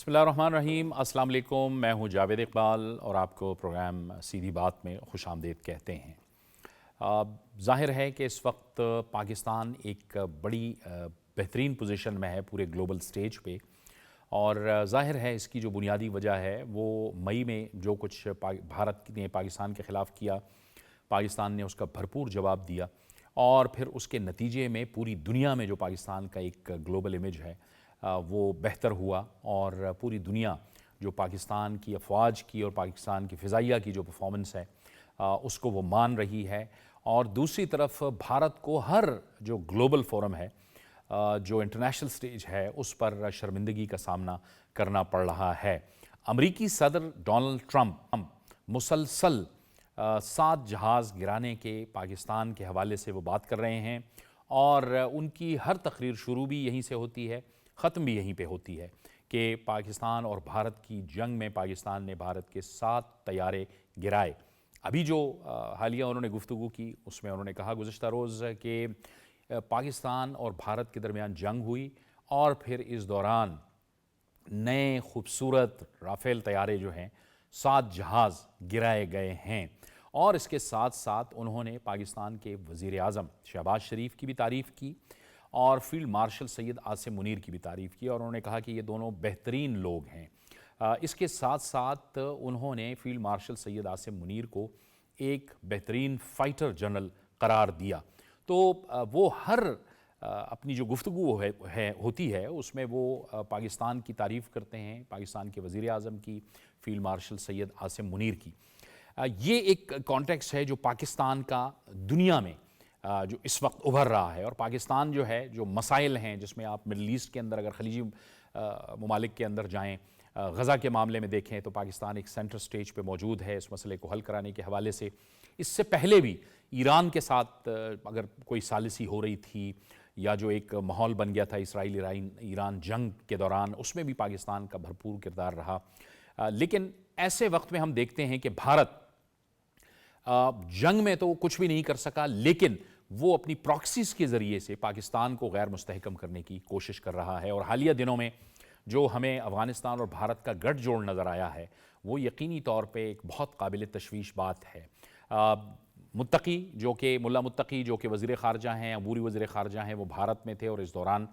بسم اللہ الرحمن الرحیم۔ السلام علیکم، میں ہوں جاوید اقبال اور آپ کو پروگرام سیدھی بات میں خوش آمدید کہتے ہیں۔ ظاہر ہے کہ اس وقت پاکستان ایک بڑی بہترین پوزیشن میں ہے پورے گلوبل سٹیج پہ، اور ظاہر ہے اس کی جو بنیادی وجہ ہے وہ مئی میں جو کچھ بھارت نے پاکستان کے خلاف کیا، پاکستان نے اس کا بھرپور جواب دیا، اور پھر اس کے نتیجے میں پوری دنیا میں جو پاکستان کا ایک گلوبل امیج ہے وہ بہتر ہوا، اور پوری دنیا جو پاکستان کی افواج کی اور پاکستان کی فضائیہ کی جو پرفارمنس ہے اس کو وہ مان رہی ہے۔ اور دوسری طرف بھارت کو ہر جو گلوبل فورم ہے، جو انٹرنیشنل سٹیج ہے، اس پر شرمندگی کا سامنا کرنا پڑ رہا ہے۔ امریکی صدر ڈونلڈ ٹرمپ مسلسل 7 جہاز گرانے کے پاکستان کے حوالے سے وہ بات کر رہے ہیں، اور ان کی ہر تقریر شروع بھی یہیں سے ہوتی ہے، ختم بھی یہیں پہ ہوتی ہے کہ پاکستان اور بھارت کی جنگ میں پاکستان نے بھارت کے 7 طیارے گرائے۔ ابھی جو حالیہ انہوں نے گفتگو کی اس میں انہوں نے کہا گزشتہ روز کہ پاکستان اور بھارت کے درمیان جنگ ہوئی، اور پھر اس دوران نئے خوبصورت رافیل طیارے جو ہیں 7 جہاز گرائے گئے ہیں۔ اور اس کے ساتھ ساتھ انہوں نے پاکستان کے وزیر اعظم شہباز شریف کی بھی تعریف کی اور فیلڈ مارشل سید عاصم منیر کی بھی تعریف کی، اور انہوں نے کہا کہ یہ دونوں بہترین لوگ ہیں۔ اس کے ساتھ ساتھ انہوں نے فیلڈ مارشل سید عاصم منیر کو ایک بہترین فائٹر جنرل قرار دیا۔ تو وہ ہر اپنی جو گفتگو ہوتی ہے اس میں وہ پاکستان کی تعریف کرتے ہیں، پاکستان کے وزیر اعظم کی، فیلڈ مارشل سید عاصم منیر کی۔ یہ ایک کانٹیکسٹ ہے جو پاکستان کا دنیا میں جو اس وقت ابھر رہا ہے، اور پاکستان جو ہے جو مسائل ہیں جس میں آپ مڈل ایسٹ کے اندر اگر خلیجی ممالک کے اندر جائیں، غزہ کے معاملے میں دیکھیں تو پاکستان ایک سینٹر سٹیج پہ موجود ہے اس مسئلے کو حل کرانے کے حوالے سے۔ اس سے پہلے بھی ایران کے ساتھ اگر کوئی ثالثی ہو رہی تھی یا جو ایک ماحول بن گیا تھا اسرائیل ایران جنگ کے دوران، اس میں بھی پاکستان کا بھرپور کردار رہا۔ لیکن ایسے وقت میں ہم دیکھتے ہیں کہ بھارت جنگ میں تو کچھ بھی نہیں کر سکا، لیکن وہ اپنی پراکسیز کے ذریعے سے پاکستان کو غیر مستحکم کرنے کی کوشش کر رہا ہے۔ اور حالیہ دنوں میں جو ہمیں افغانستان اور بھارت کا گٹھ جوڑ نظر آیا ہے وہ یقینی طور پہ ایک بہت قابل تشویش بات ہے۔ متقی جو کہ ملا متقی جو کہ وزیر خارجہ ہیں، عبوری وزیر خارجہ ہیں، وہ بھارت میں تھے، اور اس دوران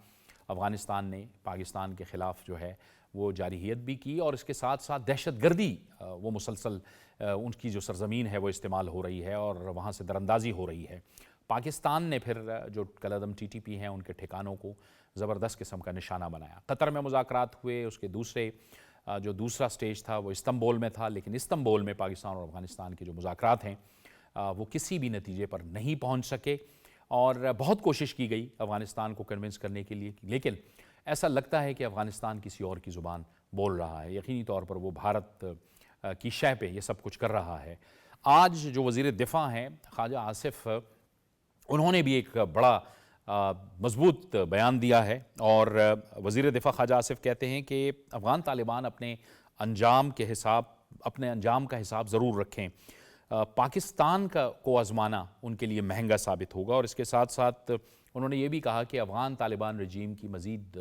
افغانستان نے پاکستان کے خلاف جو ہے وہ جارحیت بھی کی، اور اس کے ساتھ ساتھ دہشت گردی وہ مسلسل ان کی جو سرزمین ہے وہ استعمال ہو رہی ہے اور وہاں سے دراندازی ہو رہی ہے۔ پاکستان نے پھر جو کالعدم ٹی ٹی پی ہیں ان کے ٹھکانوں کو زبردست قسم کا نشانہ بنایا۔ قطر میں مذاکرات ہوئے، اس کے دوسرا سٹیج تھا وہ استنبول میں تھا، لیکن استنبول میں پاکستان اور افغانستان کے جو مذاکرات ہیں وہ کسی بھی نتیجے پر نہیں پہنچ سکے، اور بہت کوشش کی گئی افغانستان کو کنونس کرنے کے لیے، لیکن ایسا لگتا ہے کہ افغانستان کسی اور کی زبان بول رہا ہے۔ یقینی طور پر وہ بھارت کی شے پہ یہ سب کچھ کر رہا ہے۔ آج جو وزیر دفاع ہیں خواجہ آصف، انہوں نے بھی ایک بڑا مضبوط بیان دیا ہے، اور وزیر دفاع خواجہ آصف کہتے ہیں کہ افغان طالبان اپنے انجام کا حساب ضرور رکھیں، پاکستان کو آزمانا ان کے لیے مہنگا ثابت ہوگا۔ اور اس کے ساتھ ساتھ انہوں نے یہ بھی کہا کہ افغان طالبان رجیم کی مزید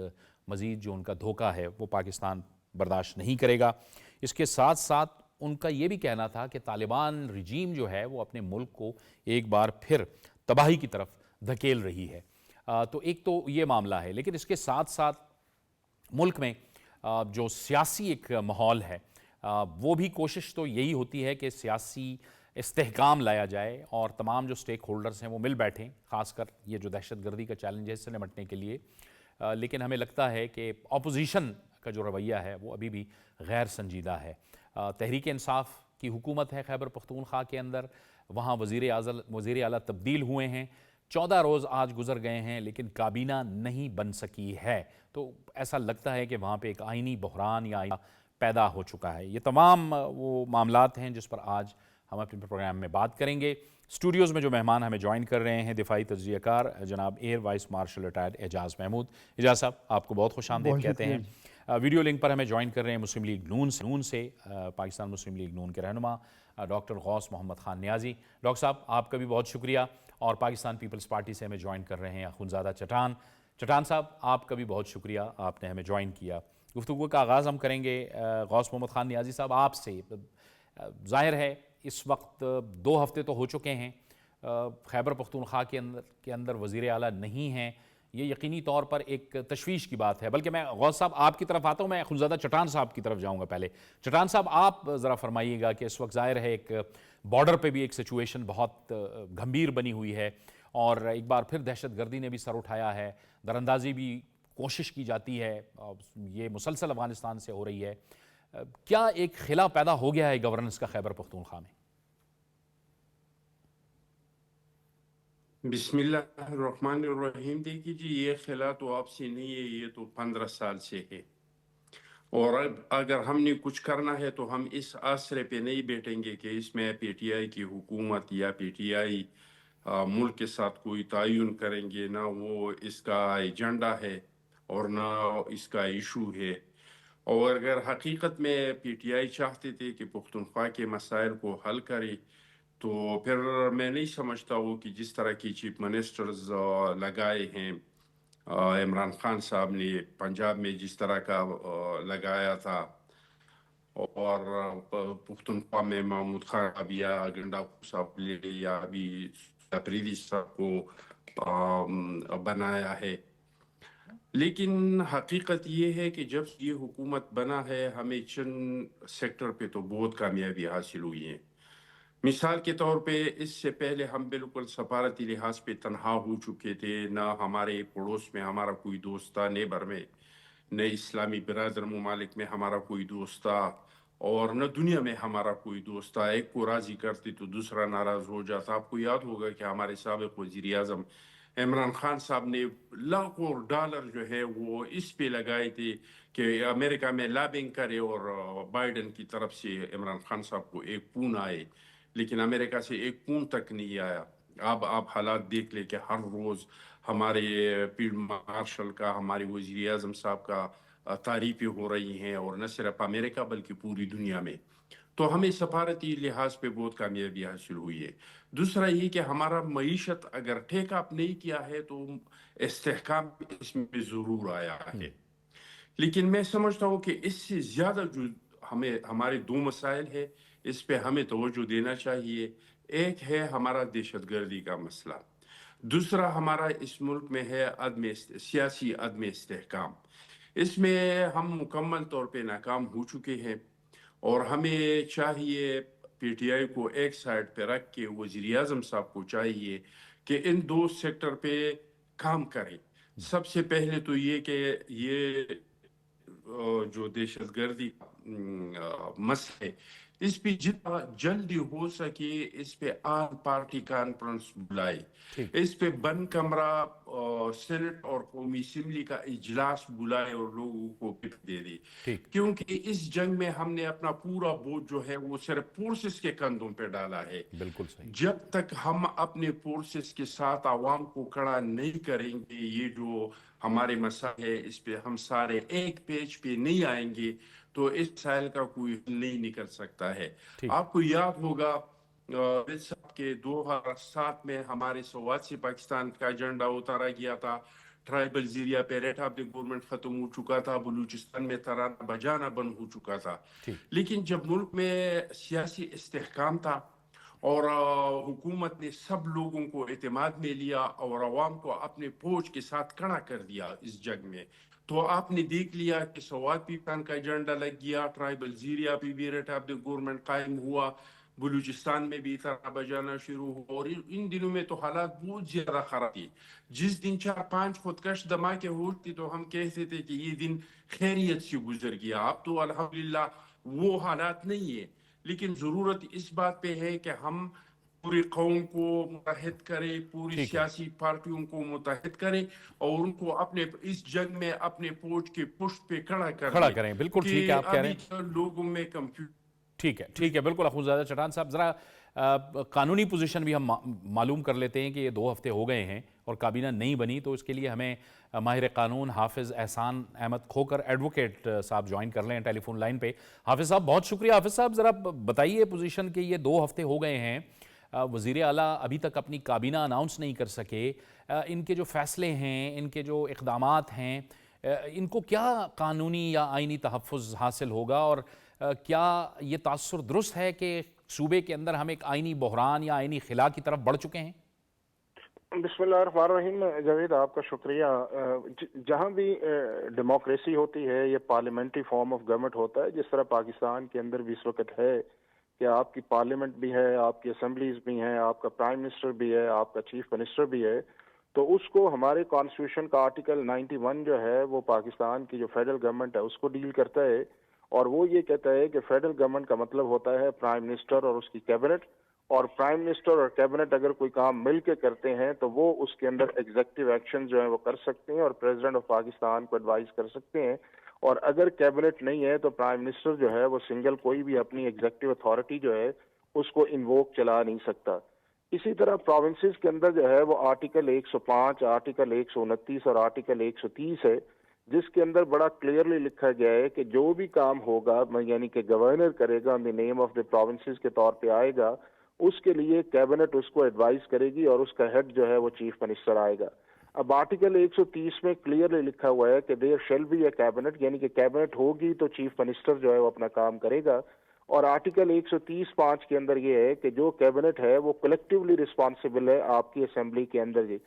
جو ان کا دھوکہ ہے وہ پاکستان برداشت نہیں کرے گا۔ اس کے ساتھ ساتھ ان کا یہ بھی کہنا تھا کہ طالبان رجیم جو ہے وہ اپنے ملک کو ایک بار پھر تباہی کی طرف دھکیل رہی ہے۔ تو ایک تو یہ معاملہ ہے، لیکن اس کے ساتھ ساتھ ملک میں جو سیاسی ایک ماحول ہے وہ بھی کوشش تو یہی ہوتی ہے کہ سیاسی استحکام لایا جائے اور تمام جو سٹیک ہولڈرز ہیں وہ مل بیٹھیں، خاص کر یہ جو دہشت گردی کا چیلنج ہے اس سے نمٹنے کے لیے۔ لیکن ہمیں لگتا ہے کہ اپوزیشن کا جو رویہ ہے وہ ابھی بھی غیر سنجیدہ ہے۔ تحریک انصاف کی حکومت ہے خیبر پختونخوا کے اندر، وہاں وزیر اعلیٰ تبدیل ہوئے ہیں، 14 روز آج گزر گئے ہیں لیکن کابینہ نہیں بن سکی ہے، تو ایسا لگتا ہے کہ وہاں پہ ایک آئینی بحران یا پیدا ہو چکا ہے۔ یہ تمام وہ معاملات ہیں جس پر آج ہم اپنے پروگرام میں بات کریں گے۔ اسٹوڈیوز میں جو مہمان ہمیں جوائن کر رہے ہیں دفاعی تجزیہ کار جناب ایئر وائس مارشل ریٹائرڈ اعجاز محمود۔ اعجاز صاحب آپ کو بہت خوش آمدید کہتے ہیں۔ ویڈیو لنک پر ہمیں جوائن کر رہے ہیں مسلم لیگ نون سے پاکستان مسلم لیگ نون کے رہنما ڈاکٹر غوث محمد خان نیازی۔ ڈاکٹر صاحب آپ کا بھی بہت شکریہ، اور پاکستان پیپلز پارٹی سے ہمیں جوائن کر رہے ہیں اخونزادہ چٹان صاحب، آپ کا بھی بہت شکریہ، آپ نے ہمیں جوائن کیا۔ گفتگو کا آغاز ہم کریں گے غوث محمد خان نیازی صاحب آپ سے. ظاہر ہے اس وقت 2 ہفتے تو ہو چکے ہیں خیبر پختونخوا کے اندر وزیر اعلیٰ نہیں ہیں. یہ یقینی طور پر ایک تشویش کی بات ہے. بلکہ میں غوث صاحب آپ کی طرف آتا ہوں، میں خنزادہ چٹان صاحب کی طرف جاؤں گا. پہلے چٹان صاحب آپ ذرا فرمائیے گا کہ اس وقت ظاہر ہے ایک بارڈر پہ بھی ایک سچویشن بہت گھمبیر بنی ہوئی ہے، اور ایک بار پھر دہشت گردی نے بھی سر اٹھایا ہے، دراندازی بھی کوشش کی جاتی ہے، یہ مسلسل افغانستان سے ہو رہی ہے. کیا ایک خلا پیدا ہو گیا ہے گورننس کا خیبر پختونخوا میں؟ بسم اللہ الرحمن الرحیم. دیکھیے جی، یہ خلا تو آپ سے نہیں ہے، یہ تو 15 سال سے ہے. اور اب اگر ہم نے کچھ کرنا ہے تو ہم اس آسرے پہ نہیں بیٹھیں گے کہ اس میں پی ٹی آئی کی حکومت یا پی ٹی آئی ملک کے ساتھ کوئی تعین کریں گے. نہ وہ اس کا ایجنڈا ہے اور نہ اس کا ایشو ہے. اور اگر حقیقت میں پی ٹی آئی چاہتے تھے کہ پختونخوا کے مسائل کو حل کرے تو پھر میں نہیں سمجھتا ہوں کہ جس طرح کی چیف منسٹرز لگائے ہیں عمران خان صاحب نے پنجاب میں جس طرح کا لگایا تھا، اور پختونخوا میں محمود خان یا گنڈا صاحب یا ابھی تفریدی صاحب کو بنایا ہے. لیکن حقیقت یہ ہے کہ جب یہ حکومت بنا ہے ہمیں چند سیکٹر پہ تو بہت کامیابی حاصل ہوئی ہے. مثال کے طور پہ اس سے پہلے ہم بالکل سفارتی لحاظ پہ تنہا ہو چکے تھے. نہ ہمارے پڑوس میں ہمارا کوئی دوست تھا، نیبر میں، نہ اسلامی برادر ممالک میں ہمارا کوئی دوست تھا، اور نہ دنیا میں ہمارا کوئی دوست تھا. ایک کو راضی کرتے تو دوسرا ناراض ہو جاتا. آپ کو یاد ہوگا کہ ہمارے سابق وزیر اعظم عمران خان صاحب نے لاکھوں ڈالر جو ہے وہ اس پہ لگائے تھے کہ امریکہ میں لابنگ کرے اور بائیڈن کی طرف سے عمران خان صاحب کو ایک پون آئے، لیکن امریکہ سے ایک پون تک نہیں آیا. اب آپ حالات دیکھ لیں کہ ہر روز ہمارے فیلڈ مارشل کا، ہمارے وزیر اعظم صاحب کا تعریفیں ہو رہی ہیں، اور نہ صرف امریکہ بلکہ پوری دنیا میں. تو ہمیں سفارتی لحاظ پہ بہت کامیابی حاصل ہوئی ہے. دوسرا یہ کہ ہمارا معیشت اگر ٹیک اپ نہیں کیا ہے تو استحکام اس میں ضرور آیا ہے. لیکن میں سمجھتا ہوں کہ اس سے زیادہ جو ہمارے 2 مسائل ہیں اس پہ ہمیں توجہ دینا چاہیے. ایک ہے ہمارا دہشت گردی کا مسئلہ، دوسرا ہمارا اس ملک میں ہے سیاسی عدم استحکام. اس میں ہم مکمل طور پہ ناکام ہو چکے ہیں، اور ہمیں چاہیے پی ٹی آئی کو ایک سائڈ پہ رکھ کے وزیر اعظم صاحب کو چاہیے کہ ان 2 سیکٹر پہ کام کریں. سب سے پہلے تو یہ کہ یہ جو دہشت گردی مسئلہ ہے اس پہ جتنا جلدی ہو سکے اس پہ آل پارٹی کانفرنس بلائے، ٹھیک اس پہ بند کمرہ سینٹ اور قومی اسمبلی کا اجلاس بلائے اور لوگوں کو پک دے دے. ٹھیک کیونکہ اس جنگ میں ہم نے اپنا پورا بوجھ جو ہے وہ صرف فورسز کے کندھوں پہ ڈالا ہے. بالکل صحیح. جب تک ہم اپنے فورسز کے ساتھ عوام کو کھڑا نہیں کریں گے، یہ جو ہمارے مسائل ہے اس پہ ہم سارے ایک پیج پہ نہیں آئیں گے تو اس مسائل کا کوئی حل نہیں نکل سکتا ہے. ٹھیک آپ کو یاد ہوگا کہ 2007 میں ہمارے سوات سے پاکستان کا ایجنڈا اتارا گیا تھا. ٹرائبل ایریا پہ ریٹ آف دی گورنمنٹ ختم ہو چکا تھا، بلوچستان میں ترانہ بجانا بند ہو چکا تھا. ٹھیک لیکن جب ملک میں سیاسی استحکام تھا اور حکومت نے سب لوگوں کو اعتماد میں لیا اور عوام کو اپنے فوج کے ساتھ کھڑا کر دیا اس جنگ میں، تو آپ نے دیکھ لیا کہ سوات پیپان کا ایجنڈا لگ گیا، ٹرائبل ایریا پہ بھی ریٹ آف دی گورنمنٹ قائم ہوا، بلوچستان میں بھی طرح بجانا شروع ہوا. اور ان دنوں میں تو حالات بہت زیادہ خراب تھی. جس دن 4-5 خودکش دھماکے ہوتے تو ہم کہتے تھے کہ یہ دن خیریت سے گزر گیا. اب تو الحمدللہ وہ حالات نہیں ہے، لیکن ضرورت اس بات پہ ہے کہ ہم پوری قوم کو متحد کرے، پوری ٹھیک ہے. سیاسی پارٹیوں کو متحد کرے اور ان کو اپنے اس جنگ میں اپنے فوج کے پشت پہ کھڑا کر کھڑا دے کریں. بالکل کہ ٹھیک ہے آپ کہہ رہے ابھی ہیں. لوگوں میں کنفیوژن. ٹھیک ہے بالکل. اخوذ چٹان صاحب ذرا قانونی پوزیشن بھی ہم معلوم کر لیتے ہیں کہ یہ 2 ہفتے ہو گئے ہیں اور کابینہ نہیں بنی، تو اس کے لیے ہمیں ماہر قانون حافظ احسان احمد کھوکر ایڈوکیٹ صاحب جوائن کر لیں ٹیلی فون لائن پہ. حافظ صاحب بہت شکریہ. حافظ صاحب ذرا بتائیے پوزیشن کہ یہ 2 ہفتے ہو گئے ہیں، وزیر اعلیٰ ابھی تک اپنی کابینہ اناؤنس نہیں کر سکے، ان کے جو فیصلے ہیں، ان کے جو اقدامات ہیں، ان کو کیا قانونی یا آئینی تحفظ حاصل ہوگا، اور کیا یہ تاثر درست ہے کہ صوبے کے اندر ہم ایک آئینی بحران یا آئینی خلا کی طرف بڑھ چکے ہیں؟ بسم اللہ الرحمن الرحیم۔ جاوید آپ کا شکریہ۔ جہاں بھی ڈیموکریسی ہوتی ہے، یہ پارلیمنٹری فارم آف گورنمنٹ ہوتا ہے، جس طرح پاکستان کے اندر بھی اس وقت ہے کہ آپ کی پارلیمنٹ بھی ہے، آپ کی اسمبلیز بھی ہیں، آپ کا پرائم منسٹر بھی ہے، آپ کا چیف منسٹر بھی ہے، تو اس کو ہمارے کانسٹیٹیوشن کا آرٹیکل 91 جو ہے وہ پاکستان کی جو فیڈرل گورنمنٹ ہے اس کو ڈیل کرتا ہے، اور وہ یہ کہتا ہے کہ فیڈرل گورنمنٹ کا مطلب ہوتا ہے پرائم منسٹر اور اس کی کیبنٹ، اور پرائم منسٹر اور کیبنٹ اگر کوئی کام مل کے کرتے ہیں تو وہ اس کے اندر ایگزیکٹو ایکشن جو ہے وہ کر سکتے ہیں اور پریزیڈنٹ آف پاکستان کو ایڈوائز کر سکتے ہیں، اور اگر کیبنٹ نہیں ہے تو پرائم منسٹر جو ہے وہ سنگل کوئی بھی اپنی ایگزیکٹو اتھارٹی جو ہے اس کو انووک چلا نہیں سکتا۔ اسی طرح پروونسز کے اندر جو ہے وہ آرٹیکل 105، آرٹیکل 129 اور آرٹیکل 130 ہے، جس کے اندر بڑا کلیئرلی لکھا گیا ہے کہ جو بھی کام ہوگا یعنی کہ گورنر کرے گا آن دی نیم آف دی پروونسز کے طور پہ آئے گا، اس کے لیے کیبنٹ اس کو ایڈوائز کرے گی اور اس کا ہیڈ جو ہے وہ چیف منسٹر آئے گا۔ اب آرٹیکل 130 میں کلیئرلی لکھا ہوا ہے کہ there shall be a cabinet, یعنی کہ کیبنٹ ہوگی تو چیف منسٹر جو ہے وہ اپنا کام کرے گا، اور آرٹیکل 130(5) کے اندر یہ ہے کہ جو کیبنٹ ہے وہ کلیکٹیولی رسپانسبل ہے آپ کی اسمبلی کے اندر جی،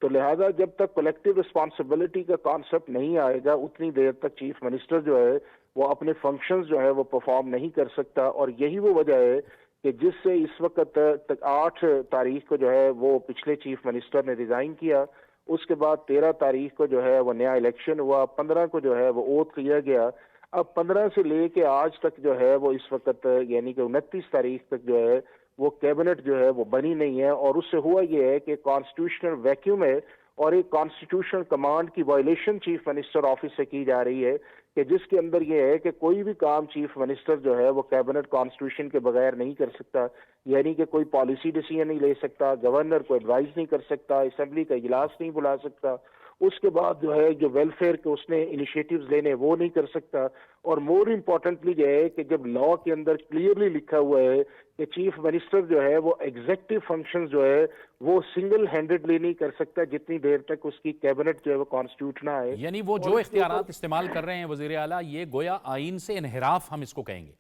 تو لہذا جب تک کلیکٹیو رسپانسبلٹی کا کانسیپٹ نہیں آئے گا اتنی دیر تک چیف منسٹر جو ہے وہ اپنے فنکشنز جو ہے وہ پرفارم نہیں کر سکتا، اور یہی وہ وجہ ہے کہ جس سے اس وقت 8 تاریخ کو جو ہے وہ پچھلے چیف منسٹر نے ریزائن کیا، اس کے بعد 13 تاریخ کو جو ہے وہ نیا الیکشن ہوا، 15 کو جو ہے وہ اوتھ کیا گیا، اب 15 سے لے کے آج تک جو ہے وہ اس وقت یعنی کہ 29 تاریخ تک جو ہے وہ کیبنٹ جو ہے وہ بنی نہیں ہے، اور اس سے ہوا یہ ہے کہ کانسٹیٹیوشنل ویکیوم ہے اور ایک کانسٹیٹیوشنل کمانڈ کی وائلیشن چیف منسٹر آفس سے کی جا رہی ہے کہ جس کے اندر یہ ہے کہ کوئی بھی کام چیف منسٹر جو ہے وہ کیبنٹ کانسٹیٹیوشن کے بغیر نہیں کر سکتا، یعنی کہ کوئی پالیسی ڈیسیژن نہیں لے سکتا، گورنر کو ایڈوائز نہیں کر سکتا، اسمبلی کا اجلاس نہیں بلا سکتا، اس کے بعد جو ہے جو ویلفیئر کے اس نے انیشیٹوز لینے وہ نہیں کر سکتا، اور مور امپورٹنٹلی جو ہے کہ جب لا کے اندر کلیئرلی لکھا ہوا ہے کہ چیف منسٹر جو ہے وہ ایگزیکٹو فنکشن جو ہے وہ سنگل ہینڈڈلی نہیں کر سکتا جتنی دیر تک اس کی کیبنٹ جو ہے وہ کانسٹیٹیوٹ نہ آئے، یعنی وہ جو اختیارات استعمال کر رہے ہیں وزیر اعلیٰ، یہ گویا آئین سے انحراف ہم اس کو کہیں گے؟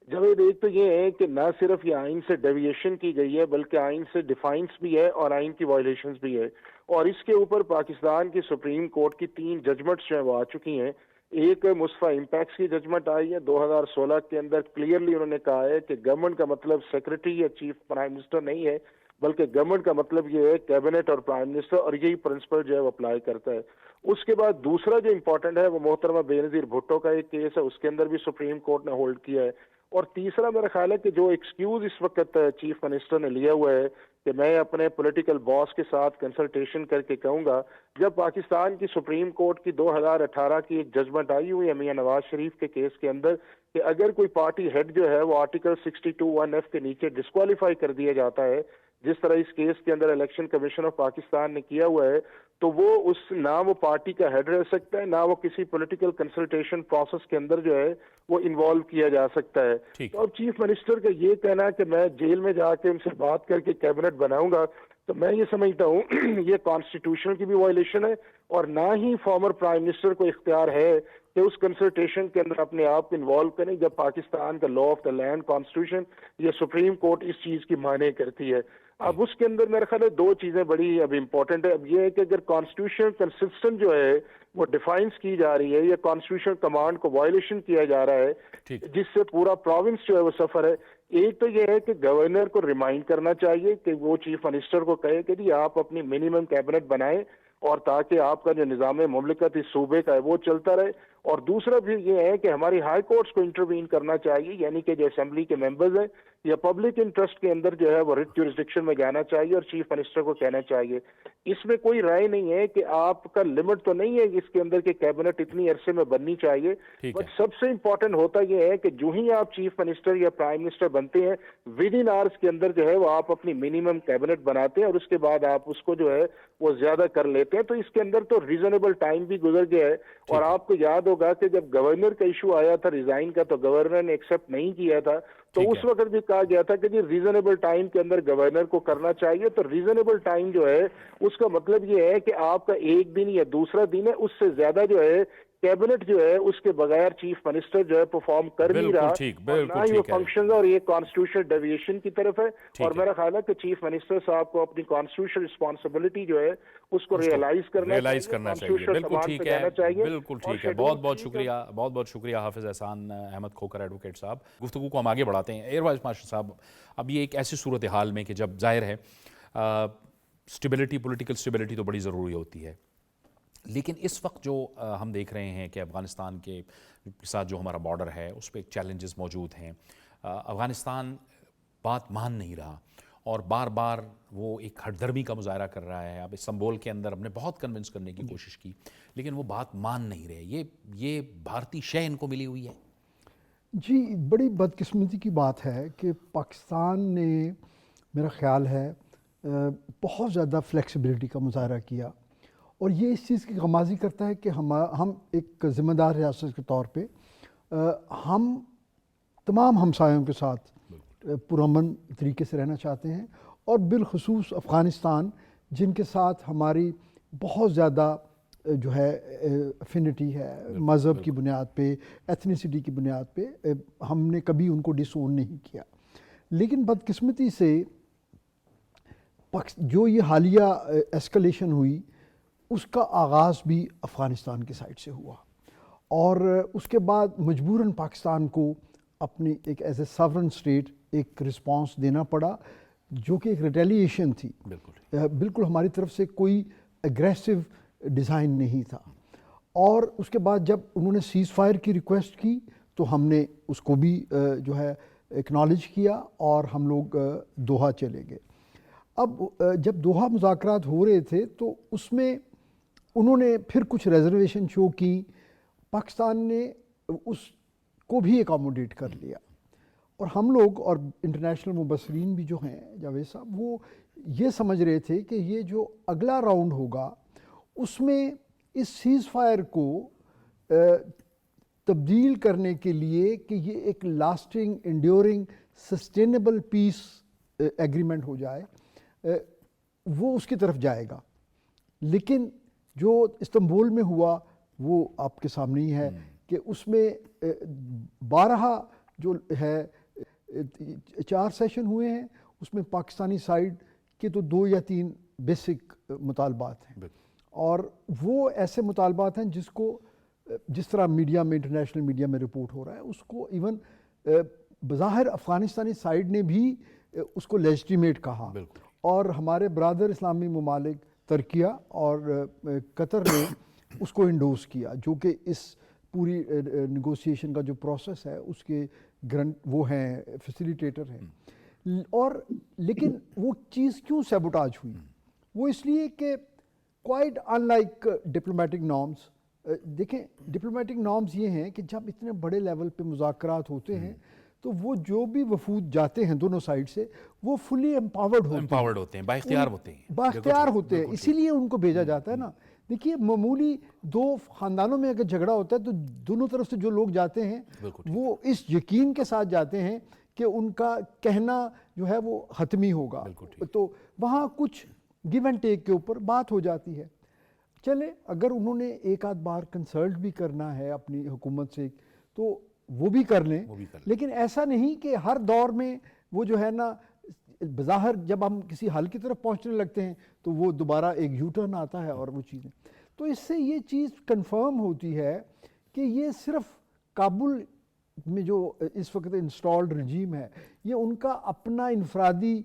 جاوید ایک تو یہ ہے کہ نہ صرف یہ آئین سے ڈیویشن کی گئی ہے بلکہ آئین سے ڈیفائنس بھی ہے اور آئین کی وائلیشنز بھی ہے، اور اس کے اوپر پاکستان کی سپریم کورٹ کی 3 ججمنٹس جو ہیں وہ آ چکی ہیں۔ ایک مصطفیٰ امپیکس کی ججمنٹ آئی ہے 2016 کے اندر، کلیئرلی انہوں نے کہا ہے کہ گورنمنٹ کا مطلب سیکرٹری یا چیف پرائم منسٹر نہیں ہے بلکہ گورنمنٹ کا مطلب یہ ہے کیبنٹ اور پرائم منسٹر، اور یہی پرنسپل جو ہے وہ اپلائی کرتا ہے۔ اس کے بعد دوسرا جو امپورٹنٹ ہے وہ محترمہ بے نظیر بھٹو کا ایک کیس ہے، اس کے اندر بھی سپریم کورٹ نے ہولڈ کیا ہے، اور تیسرا میرا خیال ہے کہ جو ایکسکیوز اس وقت چیف منسٹر نے لیا ہوا ہے کہ میں اپنے پولیٹیکل باس کے ساتھ کنسلٹیشن کر کے کہوں گا، جب پاکستان کی سپریم کورٹ کی 2018 کی ایک ججمنٹ آئی ہوئی ہے میاں نواز شریف کے کیس کے اندر کہ اگر کوئی پارٹی ہیڈ جو ہے وہ آرٹیکل 62(1)(f) کے نیچے ڈسکوالیفائی کر دیا جاتا ہے، جس طرح اس کیس کے اندر الیکشن کمیشن آف پاکستان نے کیا ہوا ہے، تو وہ نہ وہ پارٹی کا ہیڈ رہ سکتا ہے، نہ وہ کسی پولیٹیکل کنسلٹیشن پروسیس کے اندر جو ہے وہ انوالو کیا جا سکتا ہے۔ تو اب چیف منسٹر کا یہ کہنا کہ میں جیل میں جا کے ان سے بات کر کے کیبنٹ بناؤں گا، تو میں یہ سمجھتا ہوں یہ کانسٹیٹیوشن کی بھی وائلیشن ہے، اور نہ ہی فارمر پرائم منسٹر کو اختیار ہے کہ اس کنسلٹیشن کے اندر اپنے آپ کو انوالو کریں جب پاکستان کا law of the land constitution یا سپریم کورٹ اس چیز کی معنی کرتی ہے۔ اب اس کے اندر میرے خیال ہے 2 چیزیں بڑی اب امپورٹنٹ ہے۔ اب یہ ہے کہ اگر کانسٹیٹیوشن کنسسٹنٹ جو ہے وہ ڈیفائنس کی جا رہی ہے یا کانسٹیٹیوشن کمانڈ کو وائلیشن کیا جا رہا ہے جس سے پورا پروونس جو ہے وہ سفر ہے، ایک تو یہ ہے کہ گورنر کو ریمائنڈ کرنا چاہیے کہ وہ چیف منسٹر کو کہے کہ جی آپ اپنی منیمم کیبنٹ بنائیں، اور تاکہ آپ کا جو نظام مملکت اس صوبے کا ہے وہ چلتا رہے، اور دوسرا بھی یہ ہے کہ ہماری ہائی کورٹس کو انٹروین کرنا چاہیے، یعنی کہ جو اسمبلی کے ممبرز ہیں یا پبلک انٹرسٹ کے اندر جو ہے وہ ریٹ جورسڈکشن میں جانا چاہیے اور چیف منسٹر کو کہنا چاہیے۔ اس میں کوئی رائے نہیں ہے کہ آپ کا لمٹ تو نہیں ہے اس کے اندر کہ کیبنٹ اتنی عرصے میں بننی چاہیے، بٹ سب سے امپورٹنٹ ہوتا یہ ہے کہ جو ہی آپ چیف منسٹر یا پرائم منسٹر بنتے ہیں ود ان آورس کے اندر جو ہے وہ آپ اپنی منیمم کیبنٹ بناتے ہیں اور اس کے بعد آپ اس کو جو ہے وہ زیادہ کر لیتے ہیں، تو اس کے اندر تو ریزنیبل ٹائم بھی گزر گیا ہے۔ اور آپ کو یاد ہوگا کہ جب گورنر کا ایشو آیا تھا ریزائن کا تو گورنر نے ایکسیپٹ نہیں کیا تھا، تو اس وقت بھی کہا گیا تھا کہ جی ریزنیبل ٹائم کے اندر گورنر کو کرنا چاہیے. تو ریزنیبل ٹائم جو ہے اس کا مطلب یہ ہے کہ آپ کا ایک دن یا دوسرا دن ہے, اس سے زیادہ جو ہے کیبنٹ جو ہے اس کے بغیر چیف منسٹر جو ہے پرفارم کر نہیں رہا, اور نہ ہی وہ فنکشن, اور یہ کانسٹیٹیوشنل ڈیویشن کی طرف ہے. اور میرا خیال ہے کہ چیف منسٹر صاحب کو اپنی کانسٹیٹیوشنل رسپانسبلٹی جو ہے اس کو ریئلائز کرنا چاہیے. بالکل ٹھیک ہے, بالکل ٹھیک ہے. بہت بہت شکریہ, بہت بہت شکریہ حافظ احسان احمد کھوکھر ایڈوکیٹ صاحب. گفتگو کو ہم آگے بڑھاتے ہیں. ایئر وائس مارشل صاحب, اب یہ ایک ایسی صورتحال میں کہ جب ظاہر ہے اسٹیبلٹی, پولیٹیکل اسٹیبلٹی تو بڑی ضروری ہوتی ہے, لیکن اس وقت جو ہم دیکھ رہے ہیں کہ افغانستان کے ساتھ جو ہمارا بارڈر ہے اس پہ ایک چیلنجز موجود ہیں. افغانستان بات مان نہیں رہا اور بار بار وہ ایک ہٹ درمی کا مظاہرہ کر رہا ہے. اب استنبول کے اندر ہم نے بہت کنونس کرنے کی کوشش کی لیکن وہ بات مان نہیں رہے. یہ بھارتی شے ان کو ملی ہوئی ہے. جی, بڑی بدقسمتی کی بات ہے کہ پاکستان نے, میرا خیال ہے, بہت زیادہ فلیکسیبلٹی کا مظاہرہ کیا, اور یہ اس چیز کی غمازی کرتا ہے کہ ہم ایک ذمہ دار ریاست کے طور پہ ہم تمام ہمسایوں کے ساتھ پرامن طریقے سے رہنا چاہتے ہیں, اور بالخصوص افغانستان جن کے ساتھ ہماری بہت زیادہ جو ہے افینٹی ہے, مذہب کی بنیاد پہ, ایتھنیسٹی کی بنیاد پہ, ہم نے کبھی ان کو ڈس اون نہیں کیا. لیکن بدقسمتی سے جو یہ حالیہ ایسکلیشن ہوئی اس کا آغاز بھی افغانستان کی سائڈ سے ہوا, اور اس کے بعد مجبوراً پاکستان کو اپنی ایک ایز اے ساورن اسٹیٹ ایک رسپانس دینا پڑا جو کہ ایک ریٹیلیشن تھی. بالکل ہماری طرف سے کوئی اگریسو ڈیزائن نہیں تھا. اور اس کے بعد جب انہوں نے سیز فائر کی ریکویسٹ کی تو ہم نے اس کو بھی جو ہے اکنالج کیا اور ہم لوگ دوحہ چلے گئے. اب جب دوحہ مذاکرات ہو رہے تھے تو اس میں انہوں نے پھر کچھ ریزرویشن شو کی, پاکستان نے اس کو بھی اکاموڈیٹ کر لیا, اور ہم لوگ اور انٹرنیشنل مبصرین بھی جو ہیں جاوید صاحب, وہ یہ سمجھ رہے تھے کہ یہ جو اگلا راؤنڈ ہوگا اس میں اس سیز فائر کو تبدیل کرنے کے لیے کہ یہ ایک لاسٹنگ, انڈیورنگ, سسٹینیبل پیس ایگریمنٹ ہو جائے, وہ اس کی طرف جائے گا. لیکن جو استنبول میں ہوا وہ آپ کے سامنے ہی ہے کہ اس میں 12 جو ہے 4 سیشن ہوئے ہیں, اس میں پاکستانی سائیڈ کے تو 2 یا 3 بیسک مطالبات ہیں, اور وہ ایسے مطالبات ہیں جس کو جس طرح میڈیا میں, انٹرنیشنل میڈیا میں رپورٹ ہو رہا ہے, اس کو ایون بظاہر افغانستانی سائیڈ نے بھی اس کو لیجٹیمیٹ کہا, اور ہمارے برادر اسلامی ممالک ترکیہ اور قطر نے اس کو انڈوس کیا, جو کہ اس پوری نیگوسیشن کا جو پروسیس ہے اس کے وہ ہیں فیسیلیٹیٹر ہیں. اور لیکن وہ چیز کیوں سیبوٹاج ہوئی؟ وہ اس لیے کہ quite in like diplomatic norms. دیکھیں ڈپلومیٹک نارمز یہ ہیں کہ جب اتنے بڑے لیول پہ مذاکرات ہوتے ہیں تو وہ جو بھی وفود جاتے ہیں دونوں سائڈ سے وہ فلی امپاورڈ ہوتے ہیں, بااختیار ہوتے ہیں, اسی لیے ان کو بھیجا جاتا ہے نا. دیکھیے معمولی 2 خاندانوں میں اگر جھگڑا ہوتا ہے تو دونوں طرف سے جو لوگ جاتے ہیں وہ اس یقین کے ساتھ جاتے ہیں کہ ان کا کہنا جو ہے وہ حتمی ہوگا, تو وہاں کچھ گیو اینڈ ٹیک کے اوپر بات ہو جاتی ہے. چلے اگر انہوں نے ایک آدھ بار کنسلٹ بھی کرنا ہے اپنی حکومت سے تو وہ بھی کر لیں, لیکن ایسا نہیں کہ ہر دور میں وہ جو ہے نا بظاہر جب ہم کسی حل کی طرف پہنچنے لگتے ہیں تو وہ دوبارہ ایک یو ٹرن آتا ہے اور وہ چیزیں. تو اس سے یہ چیز کنفرم ہوتی ہے کہ یہ صرف کابل میں جو اس وقت انسٹالڈ رجیم ہے یہ ان کا اپنا انفرادی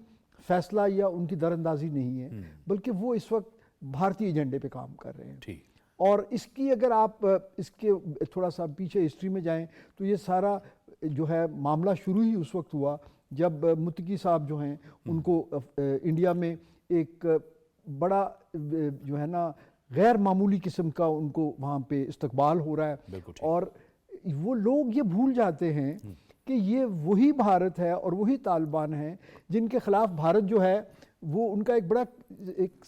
فیصلہ یا ان کی در اندازی نہیں ہے, بلکہ وہ اس وقت بھارتی ایجنڈے پہ کام کر رہے ہیں. اور اس کی اگر آپ اس کے تھوڑا سا پیچھے ہسٹری میں جائیں تو یہ سارا جو ہے معاملہ شروع ہی اس وقت ہوا جب متقی صاحب جو ہیں ان کو انڈیا میں ایک بڑا جو ہے نا غیر معمولی قسم کا ان کو وہاں پہ استقبال ہو رہا ہے, اور وہ لوگ یہ بھول جاتے ہیں کہ یہ وہی بھارت ہے اور وہی طالبان ہیں جن کے خلاف بھارت جو ہے وہ ان کا ایک بڑا ایک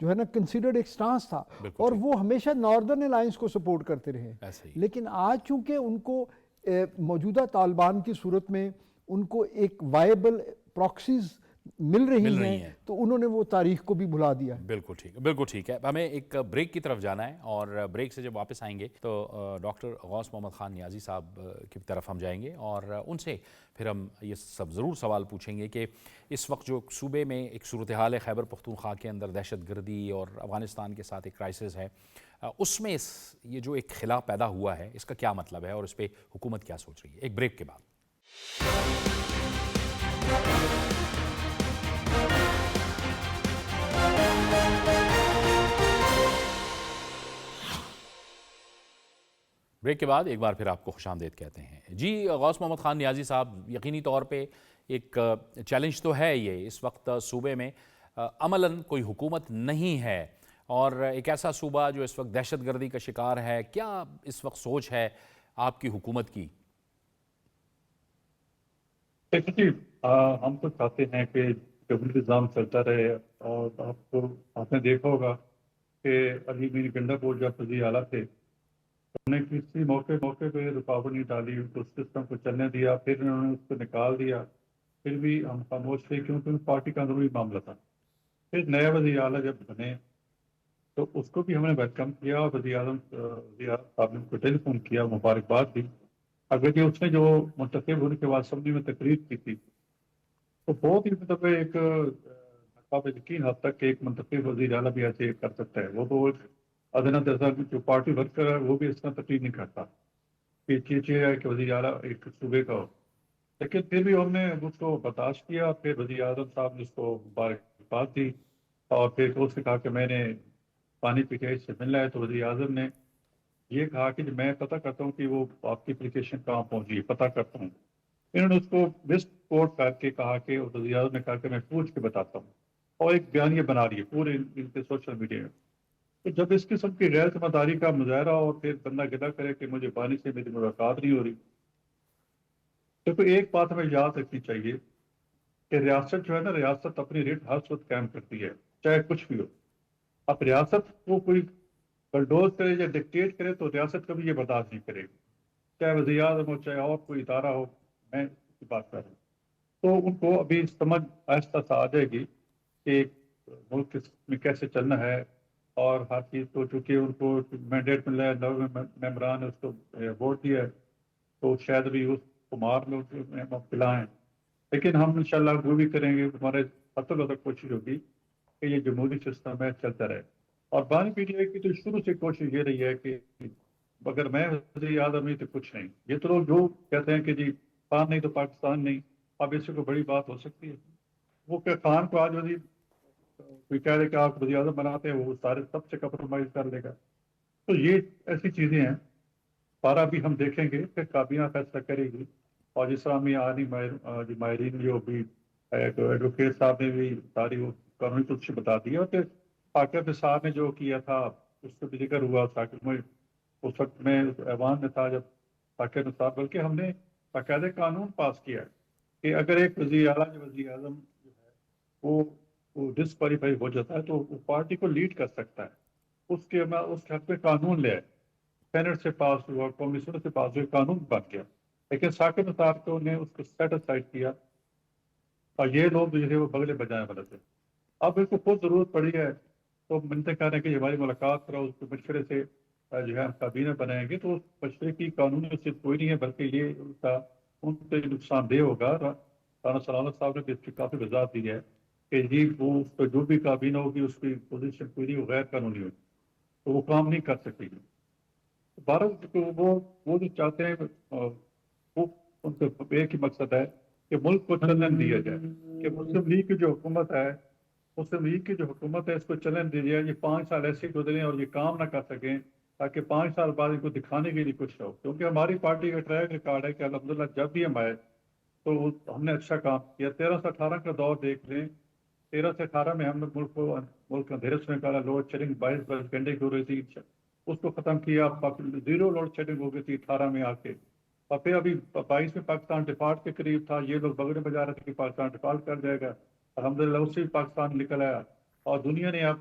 جو ہے نا کنسیڈرڈ ایک سٹانس تھا, اور وہ ہمیشہ ناردرن الائنس کو سپورٹ کرتے رہے. لیکن آج چونکہ ان کو موجودہ طالبان کی صورت میں ان کو ایک وائبل پراکسیز مل رہی ہیں تو انہوں نے وہ تاریخ کو بھی بھلا دیا ہے۔ بالکل ٹھیک ہے۔ ہمیں ایک بریک کی طرف جانا ہے، اور بریک سے جب واپس آئیں گے تو ڈاکٹر غوث محمد خان نیازی صاحب کی طرف ہم جائیں گے، اور ان سے پھر ہم یہ سب ضرور سوال پوچھیں گے کہ اس وقت جو صوبے میں ایک صورتحال ہے خیبر پختونخوا کے اندر، دہشت گردی اور افغانستان کے ساتھ ایک کرائسس ہے، اس میں یہ جو ایک خلا پیدا ہوا ہے اس کا کیا مطلب ہے اور اس پہ حکومت کیا سوچ رہی ہے۔ ایک بریک کے بعد۔ بریک کے بعد ایک بار پھر آپ کو خوش آمدید کہتے ہیں۔ جی غوث محمد خان نیازی صاحب، یقینی طور پہ ایک چیلنج تو ہے یہ، اس وقت صوبے میں عملاً کوئی حکومت نہیں ہے، اور ایک ایسا صوبہ جو اس وقت دہشت گردی کا شکار ہے، کیا اس وقت سوچ ہے آپ کی حکومت کی؟ جی، ہم تو چاہتے ہیں کہ جمہوری نظام چلتا رہے، اور آپ نے دیکھا ہوگا کہ علی میر گنڈا بورڈ جب وزیر اعلیٰ تھے، انہوں نے کسی موقع پہ رکاوٹ نہیں ڈالی، اس سسٹم کو چلنے دیا، پھر انہوں نے اس کو نکال دیا، پھر بھی ہم خاموش تھے کیونکہ پارٹی کا اندرونی معاملہ تھا۔ پھر نیا وزیر اعلیٰ جب بنے تو اس کو بھی ہم نے ویلکم کیا، اور وزیر اعظم صاحب نے ان کو ٹیلی فون کیا، مبارکباد دی۔ اگرچہ اس نے جو منتخب ہونے کے بعد اسمبلی میں تقریر کی تھی تو بہت ہی مطلب ایک قابل یقین حد تک ایک منتخب وزیر اعلیٰ بھی ایسے کر سکتا ہے۔ وہ تو ادنا جیسا جو پارٹی ورکر ہے وہ بھی اس طرح تقریر نہیں کرتا کہ ہے کہ وزیر اعلیٰ ایک صوبے کا ہو، لیکن پھر بھی ہم نے اس کو برداشت کیا۔ پھر وزیر اعظم صاحب نے اس کو مبارکباد دی، اور پھر اس نے کہا کہ میں نے پانی پی کے اس سے ملنا ہے، تو وزیر اعظم نے یہ کہا کہ میں پتہ کرتا ہوں کہ وہ آپ کی اپلیکیشن کہاں پہنچی ہے، پتہ کرتا ہوں۔ انہوں نے اس کو لسٹ کوٹ کر کے کہا کہ وزیر اعظم نے کہا کہ میں پوچھ کے بتاتا ہوں، اور ایک بیانیہ بنا رہی ہے پورے ان کے سوشل میڈیا میں۔ تو جب اس قسم کی غیر ذمہ داری کا مظاہرہ اور پھر بندہ گلا کرے کہ مجھے پانی سے میری ملاقات نہیں ہو رہی، تو ایک بات ہمیں یاد رکھنی چاہیے کہ ریاست جو ہے نا، ریاست اپنی ریٹ ہر وقت قائم کرتی ہے، چاہے کچھ بھی ہو۔ اب ریاست کو کوئی بلڈوز کرے یا ڈکٹیٹ کرے تو ریاست کبھی یہ برداشت نہیں کرے گی، چاہے وزیر اعظم ہو، چاہے اور کوئی ادارہ ہو۔ میں اس کی بات کر رہا ہوں تو ان کو ابھی سمجھ آہستہ سا آ جائے گی کہ ملک میں کیسے چلنا ہے، اور ہر چیز کو چونکہ ان کو مینڈیٹ ملا ہے، 9 ممبران نے اس کو ووٹ دیا ہے، تو شاید بھی اس کمار میں مبتلا ہیں۔ لیکن ہم انشاءاللہ وہ بھی کریں گے، ہمارے حد تک کوشش ہوگی کہ یہ جمہوری سسٹم ہے چلتا رہے۔ اور بانی پی ٹی آئی کی تو شروع سے کوشش یہ رہی ہے کہ اگر میں وزیر اعظم نہیں تو کچھ نہیں۔ یہ تو لوگ جو کہتے ہیں کہ جی خان نہیں تو پاکستان نہیں، اب اس سے کوئی بڑی بات ہو سکتی ہے؟ وہ کہ خان کو آج وزیر کوئی کہہ رہے کہ آپ وزیر اعظم بناتے ہیں، وہ سارے سب سے کمپرومائز کر لے گا۔ تو یہ ایسی چیزیں ہیں، سارا بھی ہم دیکھیں گے، پھر کابینہ فیصلہ کرے گی۔ اور جس طرح ماہرین جو بھی ایڈوکیٹ صاحب نے بھی ساری وہ قانونی کچھ بتا دی، اور پھر ثاقب نثار نے جو کیا تھا اس کو بھی ذکر ہوا۔ اس وقت میں ایوان میں تھا جب ثاقب نثار، بلکہ ہم نے باقاعدہ قانون پاس کیا ہے کہ اگر ایک وزیر اعلیٰ جو وزیر اعظم جو ہے وہ ڈسکوالیفائی ہو جاتا ہے تو وہ پارٹی کو لیڈ کر سکتا ہے، اس کے حق میں قانون لے آئے، سینٹ سے پاس ہوا، قومی اسمبلی سے پاس ہوا، قانون بن گیا۔ لیکن ثاقب نثار کو نے اس کو سیٹ اسائڈ کیا، اور یہ لوگ جو ہے وہ بغلے بجائے والے تھے۔ اب اس کو خود ضرورت پڑی ہے تو منتے کہہ رہے ہیں کہ ہماری ملاقات کرو، اس کے مشورے سے جو ہے ہم کابینہ بنائیں گے۔ تو اس مشورے کی قانونی حیثیت کوئی نہیں ہے، بلکہ یہ ان پہ نقصان دہ ہوگا۔ رانا سلامت صاحب نے بھی اس کی کافی وضاحت دی ہے کہ جی وہ اس پہ جو بھی کابینہ ہوگی اس کی پوزیشن کوئی نہیں، وہ غیر قانونی ہوگی، تو وہ کام نہیں کر سکے گی۔ بھارت وہ جو چاہتے ہیں وہ ان کا ایک ہی مقصد ہے کہ ملک کو چلن دیا جائے، کہ مسلم لیگ کی جو حکومت ہے، اس کو چلن دیا جائے۔ یہ 5 سال ایسے گزرے اور یہ کام نہ کر سکیں، تاکہ 5 سال بعد ان کو دکھانے کے لیے کچھ ہو۔ کیونکہ ہماری پارٹی کا ٹریک ریکارڈ ہے کہ الحمدللہ جب بھی ہم آئے تو ہم نے اچھا کام کیا۔ 13 سے 18 کا دور دیکھ لیں، 13 سے 18 میں ہم نے ملک اندھیرے سے نکالا، لوڈ شیڈنگ 22 گھنٹے کی ہو رہی تھی، اس کو ختم کیا، 0 لوڈ شیڈنگ ہو گئی تھی 18 میں آ کے۔ اور پھر ابھی 22 میں پاکستان ڈیفالٹ کے قریب تھا، یہ لوگ بگڑے بجا رہے تھے کہ پاکستان ڈیفالٹ کر جائے گا، الحمدللہ اس سے بھی پاکستان نکل آیا۔ اور دنیا نے اب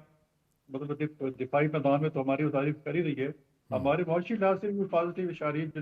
مطلب دفاعی میدان میں تو ہماری تعریف کر ہی رہی ہے، ہمارے معاشی لحاظ سے بھی پازیٹیو اشاریہ جو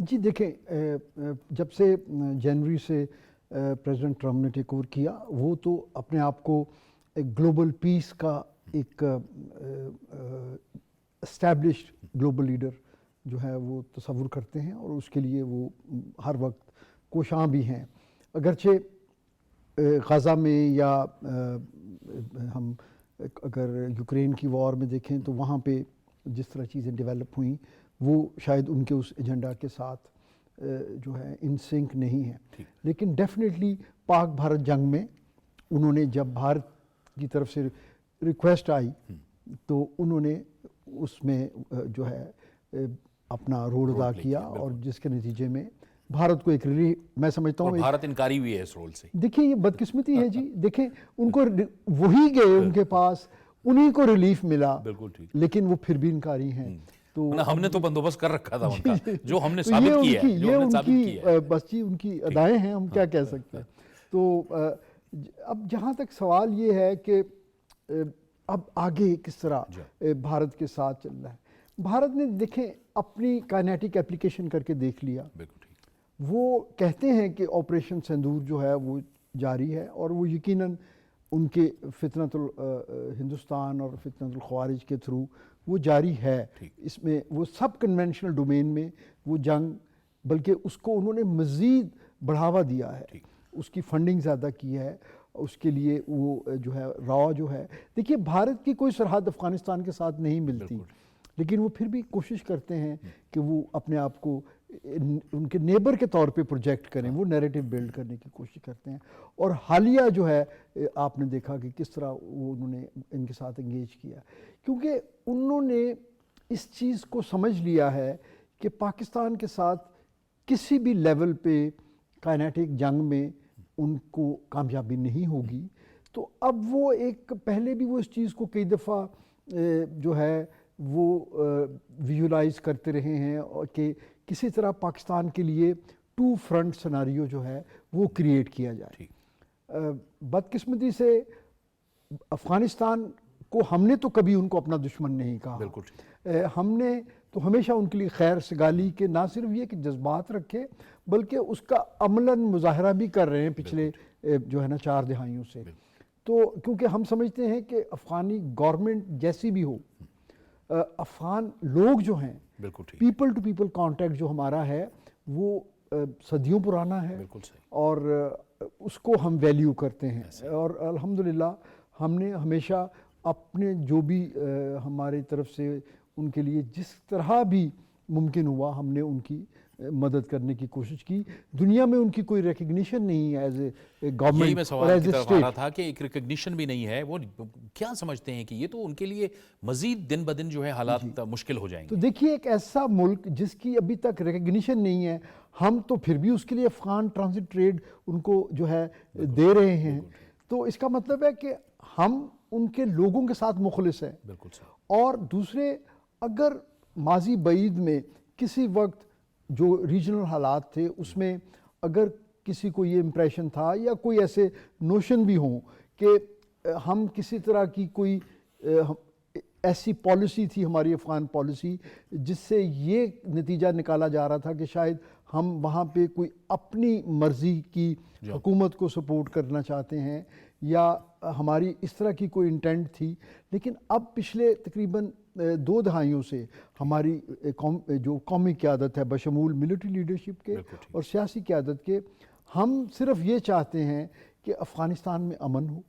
جی دیکھیں جب سے جنوری سے پریزیڈنٹ ٹرمپ نے ٹیک اوور کیا وہ تو اپنے آپ کو ایک گلوبل پیس کا ایک اسٹیبلشڈ گلوبل لیڈر جو ہے وہ تصور کرتے ہیں اور اس کے لیے وہ ہر وقت کوشاں بھی ہیں. اگرچہ غزہ میں یا ہم اگر یوکرین کی وار میں دیکھیں تو وہاں پہ جس طرح چیزیں ڈیولپ ہوئیں وہ شاید ان کے اس ایجنڈا کے ساتھ جو ہے ان سنک نہیں ہیں. لیکن ڈیفینیٹلی پاک بھارت جنگ میں انہوں نے جب بھارت کی طرف سے ریکویسٹ آئی تو انہوں نے اس میں جو ہے اپنا رول ادا کیا اور جس کے نتیجے میں بھارت کو ایک ریلیف میں سمجھتا ہوں. بھارت انکاری بھی ہے اس رول سے. دیکھیں یہ بدقسمتی ہے جی. دیکھیں ان کو وہی گئے ان کے پاس انہی کو ریلیف ملا لیکن وہ پھر بھی انکاری ہیں. تو ہم نے تو بندوبست کر رکھا تھا ان کا جو ہم نے ثابت کیا ہے. یہ ان کی بس جی ان کی ادائیں ہیں ہم کیا کہہ سکتے ہیں. تو اب جہاں تک سوال یہ ہے کہ اب آگے کس طرح بھارت کے ساتھ چل رہا ہے. بھارت نے دیکھیں اپنی کائنیٹک اپلیکیشن کر کے دیکھ لیا. وہ کہتے ہیں کہ آپریشن سندور جو ہے وہ جاری ہے اور وہ یقیناً ان کے فتنۃ ہندوستان اور فتنۃ الخوارج کے تھرو وہ جاری ہے. اس میں وہ سب کنونشنل ڈومین میں وہ جنگ بلکہ اس کو انہوں نے مزید بڑھاوا دیا ہے. اس کی فنڈنگ زیادہ کی ہے. اس کے لیے وہ جو ہے را جو ہے دیکھیے بھارت کی کوئی سرحد افغانستان کے ساتھ نہیں ملتی لیکن وہ پھر بھی کوشش کرتے ہیں کہ وہ اپنے آپ کو ان کے نیبر کے طور پہ پروجیکٹ کریں. وہ نیریٹو بلڈ کرنے کی کوشش کرتے ہیں. اور حالیہ جو ہے آپ نے دیکھا کہ کس طرح وہ انہوں نے ان کے ساتھ انگیج کیا کیونکہ انہوں نے اس چیز کو سمجھ لیا ہے کہ پاکستان کے ساتھ کسی بھی لیول پہ کائنیٹک جنگ میں ان کو کامیابی نہیں ہوگی. تو اب وہ ایک پہلے بھی وہ اس چیز کو کئی دفعہ جو ہے وہ ویژولائز کرتے رہے ہیں اور کہ کسی طرح پاکستان کے لیے 2 فرنٹ سناریو جو ہے وہ کریٹ کیا جائے. بدقسمتی سے افغانستان کو ہم نے تو کبھی ان کو اپنا دشمن نہیں کہا. ہم نے تو ہمیشہ ان کے لیے خیر سگالی کے نہ صرف یہ کہ جذبات رکھے بلکہ اس کا عملاً مظاہرہ بھی کر رہے ہیں پچھلے جو ہے نا 4 دہائیوں سے. تو کیونکہ ہم سمجھتے ہیں کہ افغانی گورنمنٹ جیسی بھی ہو افغان لوگ جو ہیں پیپل ٹو پیپل کانٹیکٹ جو ہمارا ہے وہ صدیوں پرانا ہے اور اس کو ہم ویلیو کرتے ہیں. اور الحمدللہ ہم نے ہمیشہ اپنے جو بھی ہماری طرف سے ان کے لیے جس طرح بھی ممکن ہوا ہم نے ان کی مدد کرنے کی کوشش کی. دنیا میں ان کی کوئی ریکگنیشن نہیں ہے ایز اے گورنمنٹ اور ایز اے اسٹیٹ. تھا کہ ایک ریکگنیشن بھی نہیں ہے. وہ کیا سمجھتے ہیں کہ یہ تو ان کے لیے مزید دن بدن جو ہے حالات مشکل ہو جائیں گے. تو دیکھیے ایک ایسا ملک جس کی ابھی تک ریکگنیشن نہیں ہے ہم تو پھر بھی اس کے لیے افغان ٹرانزٹ ٹریڈ ان کو جو ہے دے رہے ہیں. تو اس کا مطلب ہے کہ ہم ان کے لوگوں کے ساتھ مخلص ہیں. اور دوسرے اگر ماضی بعید میں کسی وقت جو ریجنل حالات تھے اس میں اگر کسی کو یہ امپریشن تھا یا کوئی ایسے نوشن بھی ہوں کہ ہم کسی طرح کی کوئی ایسی پالیسی تھی ہماری افغان پالیسی جس سے یہ نتیجہ نکالا جا رہا تھا کہ شاید ہم وہاں پہ کوئی اپنی مرضی کی حکومت کو سپورٹ کرنا چاہتے ہیں یا ہماری اس طرح کی کوئی انٹینٹ تھی. لیکن اب پچھلے تقریباً 2 دہائیوں سے ہماری جو قومی قیادت ہے بشمول ملٹری لیڈرشپ کے اور سیاسی قیادت کے ہم صرف یہ چاہتے ہیں کہ افغانستان میں امن ہو.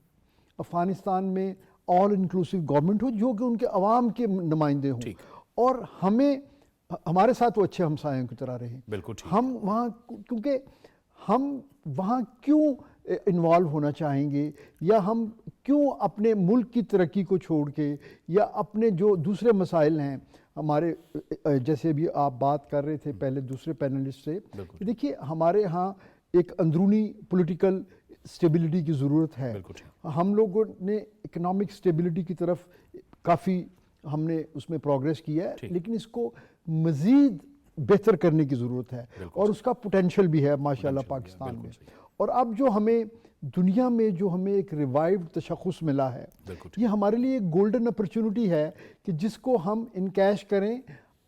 افغانستان میں آل انکلوسیو گورنمنٹ ہو جو کہ ان کے عوام کے نمائندے ہوں اور ہمیں ہمارے ساتھ وہ اچھے ہمسایوں کی طرح رہیں. ہم وہاں کیونکہ ہم وہاں کیوں انوالو ہونا چاہیں گے یا ہم کیوں اپنے ملک کی ترقی کو چھوڑ کے یا اپنے جو دوسرے مسائل ہیں ہمارے جیسے بھی آپ بات کر رہے تھے پہلے دوسرے پینلسٹ سے. دیکھیے ہمارے ہاں ایک اندرونی پولیٹیکل سٹیبلٹی کی ضرورت ہے. ہم لوگوں نے اکنامک سٹیبلٹی کی طرف کافی ہم نے اس میں پروگریس کیا ہے لیکن اس کو مزید بہتر کرنے کی ضرورت ہے اور اس کا پوٹینشیل بھی ہے ماشاءاللہ پاکستان میں. اور اب جو ہمیں دنیا میں جو ہمیں ایک ریوائیوڈ تشخص ملا ہے یہ ہمارے لیے ایک گولڈن اپرچونٹی ہے کہ جس کو ہم انکیش کریں